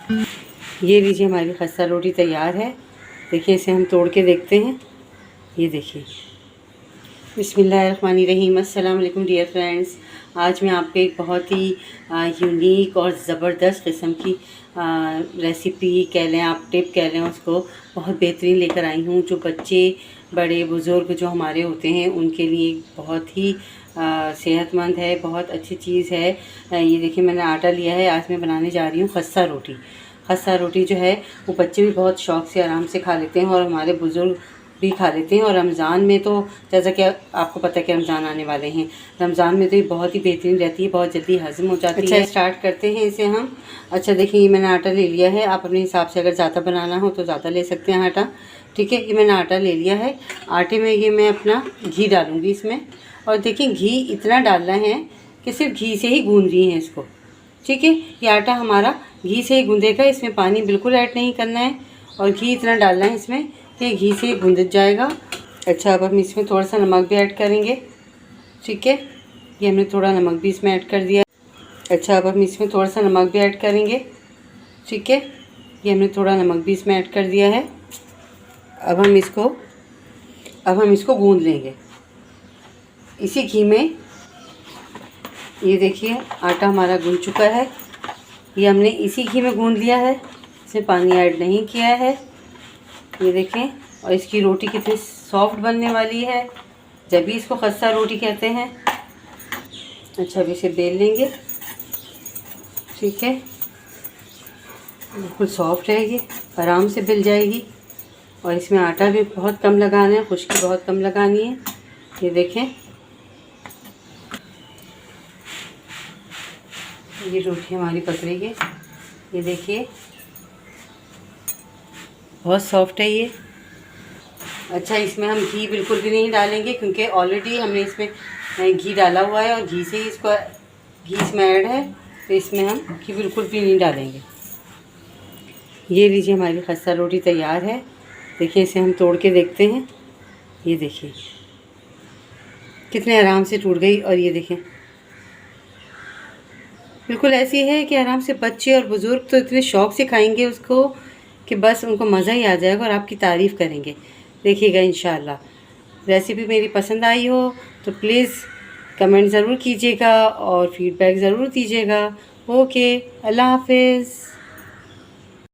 ये लीजिए हमारी खस्ता रोटी तैयार है। देखिए इसे हम तोड़ के देखते हैं। ये देखिए, बिस्मिल्लाहिर्रहमानिर्रहीम। अस्सलाम वालेकुम डियर फ्रेंड्स। आज मैं आपको एक बहुत ही यूनिक और ज़बरदस्त किस्म की रेसिपी कह लें, आप टिप कह लें उसको, बहुत बेहतरीन लेकर आई हूँ। जो बच्चे, बड़े बुज़ुर्ग जो हमारे होते हैं उनके लिए बहुत ही सेहतमंद है, बहुत अच्छी चीज़ है। ये देखिए मैंने आटा लिया है। आज मैं बनाने जा रही हूँ खस्ता रोटी। खस्ता रोटी जो है वो बच्चे भी बहुत शौक़ से आराम से खा लेते हैं और हमारे बुज़ुर्ग भी खा लेते हैं। और रमज़ान में तो जैसा कि आपको पता है कि रमज़ान आने वाले हैं, रमज़ान में तो ये बहुत ही बेहतरीन रहती है, बहुत जल्दी हज़म हो जाती है। स्टार्ट करते हैं इसे हम। अच्छा देखिए, ये मैंने आटा ले लिया है। आप अपने हिसाब से अगर ज़्यादा बनाना हो तो ज़्यादा ले सकते हैं आटा। ठीक है, ये मैंने आटा ले लिया है। आटे में ये मैं अपना घी डालूँगी इसमें। और देखिए घी इतना डालना है कि सिर्फ घी से ही गूँध रही हैं इसको। ठीक है, ये आटा हमारा घी से ही गूँधेगा, इसमें पानी बिल्कुल ऐड नहीं करना है। और घी इतना डालना है इसमें कि घी से गूँध जाएगा। अच्छा, अब हम इसमें थोड़ा सा नमक भी ऐड करेंगे। ठीक है, ये हमने थोड़ा नमक भी इसमें ऐड कर दिया। अच्छा, अब हम इसमें थोड़ा सा नमक भी ऐड करेंगे। ठीक है, ये हमने थोड़ा नमक भी इसमें ऐड कर दिया है। अब हम इसको गूँध लेंगे इसी घी में। ये देखिए आटा हमारा गूँध चुका है। ये हमने इसी घी में गूँध लिया है, इसमें पानी ऐड नहीं किया है। ये देखें, और इसकी रोटी कितनी सॉफ्ट बनने वाली है, जब भी इसको खस्ता रोटी कहते हैं। अच्छा, अब इसे बेल लेंगे। ठीक है, बिल्कुल सॉफ्ट रहेगी, आराम से बेल जाएगी। और इसमें आटा भी बहुत कम लगाना है, खुश्की बहुत कम लगानी है। ये देखें, ये रोटी हमारी पक रही है। ये देखिए बहुत सॉफ्ट है ये। अच्छा, इसमें हम घी बिल्कुल भी नहीं डालेंगे क्योंकि ऑलरेडी हमने इसमें घी डाला हुआ है और घी से ही घी इसमें ऐड है, तो इसमें हम घी बिल्कुल भी नहीं डालेंगे। ये लीजिए हमारी खस्ता रोटी तैयार है। देखिए इसे हम तोड़ के देखते हैं। ये देखिए कितने आराम से टूट गई। और ये देखें बिल्कुल ऐसी है कि आराम से बच्चे और बुज़ुर्ग तो इतने शौक़ से खाएंगे उसको कि बस उनको मज़ा ही आ जाएगा और आपकी तारीफ़ करेंगे। देखिएगा इंशाअल्लाह। रेसिपी मेरी पसंद आई हो तो प्लीज़ कमेंट ज़रूर कीजिएगा और फ़ीडबैक ज़रूर दीजिएगा। ओके, अल्लाह हाफ़िज़।